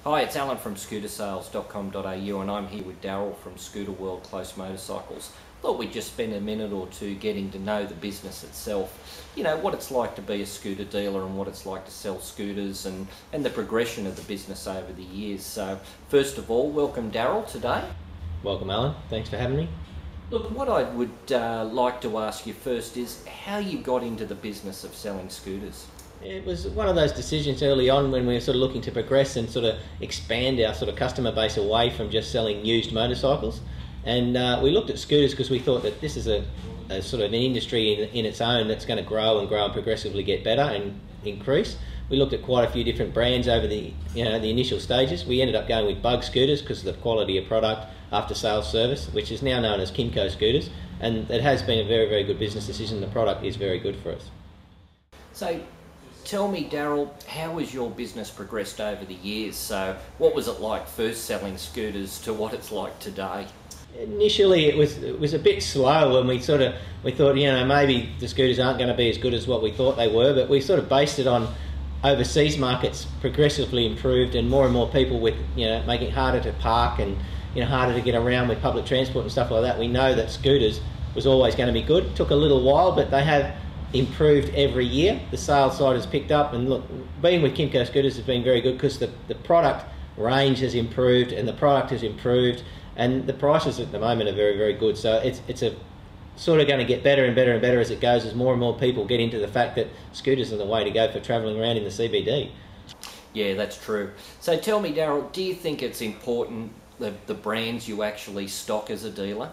Hi, it's Alan from scootersales.com.au and I'm here with Daryl from Scooterworld Close Motorcycles. Thought we'd just spend a minute or two getting to know the business itself. You know, what it's like to be a scooter dealer and what it's like to sell scooters and the progression of the business over the years. So, first of all, welcome Daryl today. Welcome Alan, thanks for having me. Look, what I would like to ask you first is how you got into the business of selling scooters. It was one of those decisions early on when we were sort of looking to progress and sort of expand our sort of customer base away from just selling used motorcycles. And we looked at scooters because we thought that this is a sort of an industry in its own that's going to grow and progressively get better and increase. We looked at quite a few different brands over the initial stages. We ended up going with Bug Scooters because of the quality of product, after sales service, which is now known as Kimco Scooters, and it has been a very, very good business decision. The product is very good for us. So tell me, Daryl, how has your business progressed over the years? So what was it like first selling scooters to what it's like today? Initially it was a bit slow, and we thought, maybe the scooters aren't going to be as good as what we thought they were, but we sort of based it on overseas markets progressively improved and more people with, making it harder to park and, harder to get around with public transport and stuff like that. We know that scooters was always going to be good. It took a little while, but they have improved every year. The sales side has picked up, and look, being with Kimco Scooters has been very good because the product range has improved and the product has improved, and the prices at the moment are very, very good. So it's a sort of going to get better and better and better as it goes, as more and more people get into the fact that scooters are the way to go for travelling around in the CBD. Yeah, that's true. So tell me, Daryl, do you think it's important the brands you actually stock as a dealer?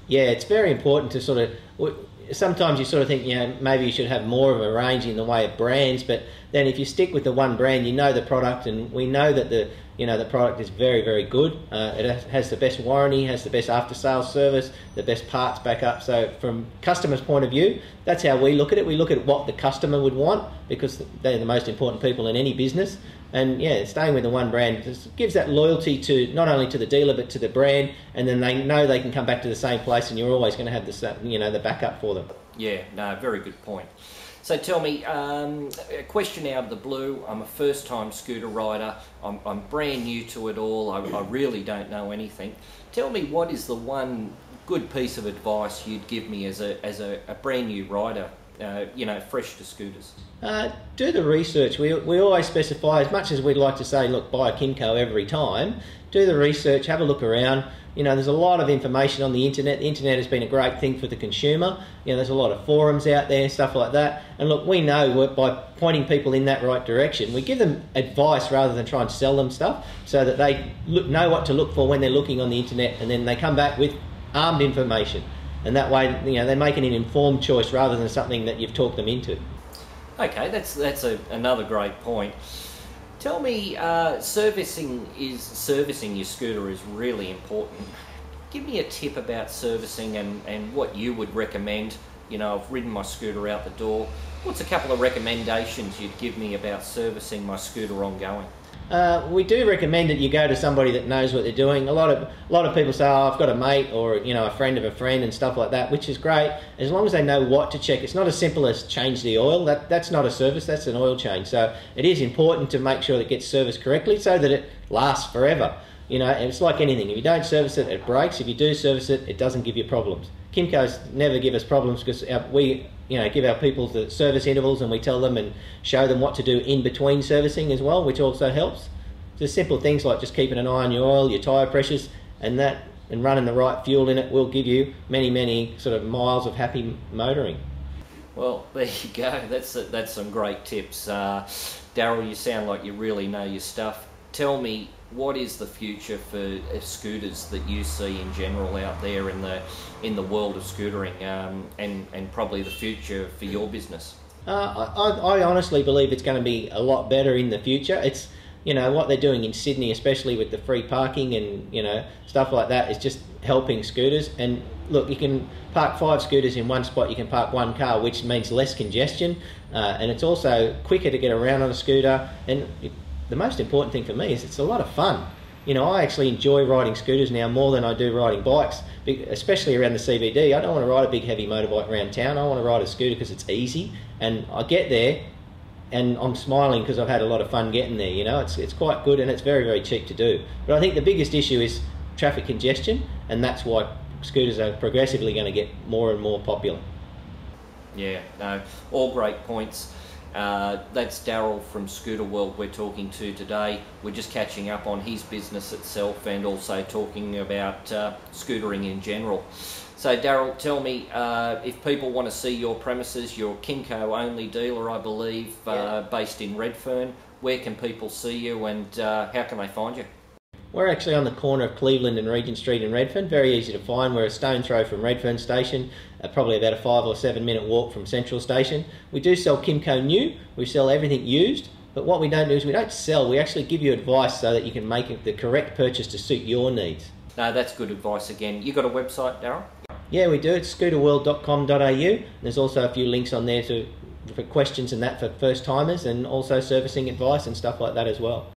Yeah, it's very important to sort of, sometimes you sort of think, maybe you should have more of a range in the way of brands, but then if you stick with the one brand, the product, and we know that the product is very, very good. It has the best warranty, has the best after-sales service, the best parts backup. So from customers' point of view, that's how we look at it. We look at what the customer would want because they're the most important people in any business. And yeah, staying with the one brand just gives that loyalty to not only to the dealer but to the brand, and then they know they can come back to the same place, and you're always going to have the backup for them. Yeah, no, very good point. So tell me, a question out of the blue. I'm a first-time scooter rider. I'm brand new to it all. I really don't know anything. Tell me, what is the one good piece of advice you'd give me as a brand new rider, fresh to scooters? Do the research. We always specify, as much as we'd like to say, look, buy a Kimco every time, do the research, have a look around. There's a lot of information on the internet. The internet has been a great thing for the consumer. There's a lot of forums out there, stuff like that. And look, we know by pointing people in that right direction, we give them advice rather than try and sell them stuff, so that they know what to look for when they're looking on the internet, and then they come back with armed information. And that way, they're making an informed choice rather than something that you've talked them into. Okay, that's another great point. Tell me, servicing your scooter is really important. Give me a tip about servicing and what you would recommend. I've ridden my scooter out the door. What's a couple of recommendations you'd give me about servicing my scooter ongoing? We do recommend that you go to somebody that knows what they're doing. A lot of people say, oh, I've got a mate or a friend of a friend and stuff like that, which is great as long as they know what to check. It's not as simple as change the oil. That's not a service, that's an oil change. So it is important to make sure that it gets serviced correctly so that it lasts forever. It's like anything. If you don't service it, it breaks. If you do service it, it doesn't give you problems. Kimco's never give us problems because we give our people the service intervals, and we tell them and show them what to do in between servicing as well, which also helps. Just simple things like just keeping an eye on your oil, your tyre pressures, and running the right fuel in it will give you many, many sort of miles of happy motoring. Well, there you go. That's some great tips. Daryl, you sound like you really know your stuff. Tell me, what is the future for scooters that you see in general out there in the world of scootering, and probably the future for your business? I honestly believe it's going to be a lot better in the future. It's what they're doing in Sydney, especially with the free parking and stuff like that, is just helping scooters. And look, you can park 5 scooters in one spot, you can park 1 car, which means less congestion, and it's also quicker to get around on a scooter. And the most important thing for me is it's a lot of fun. I actually enjoy riding scooters now more than I do riding bikes, especially around the CBD. I don't want to ride a big heavy motorbike around town. I want to ride a scooter because it's easy, and I get there and I'm smiling because I've had a lot of fun getting there. You know, it's quite good, and it's very, very cheap to do. But I think the biggest issue is traffic congestion, and that's why scooters are progressively going to get more and more popular. Yeah, no, all great points. That's Daryl from Scooterworld we're talking to today. We're just catching up on his business itself and also talking about scootering in general. So Daryl, tell me, if people want to see your premises, you're Kimco only dealer, I believe, based in Redfern. Where can people see you, and how can they find you? We're actually on the corner of Cleveland and Regent Street in Redfern. Very easy to find. We're a stone's throw from Redfern Station, probably about a 5 or 7 minute walk from Central Station. We do sell Kimco new. We sell everything used. But what we don't do is we don't sell. We actually give you advice so that you can make the correct purchase to suit your needs. No, that's good advice again. You got a website, Daryl? Yeah, we do. It's scooterworld.com.au. There's also a few links on there for questions and that for first timers, and also servicing advice and stuff like that as well.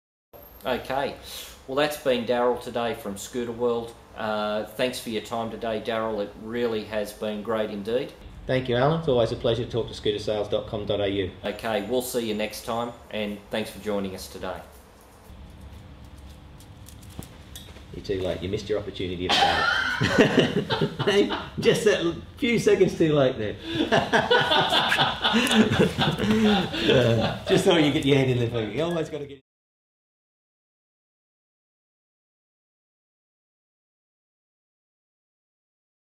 Okay. Well, that's been Daryl today from Scooterworld. Thanks for your time today, Daryl. It really has been great indeed. Thank you, Alan. It's always a pleasure to talk to scootersales.com.au. Okay, we'll see you next time, and thanks for joining us today. You're too late. You missed your opportunity to start. Hey, just that few seconds too late there. Just thought you'd get your head in there. You almost got to get...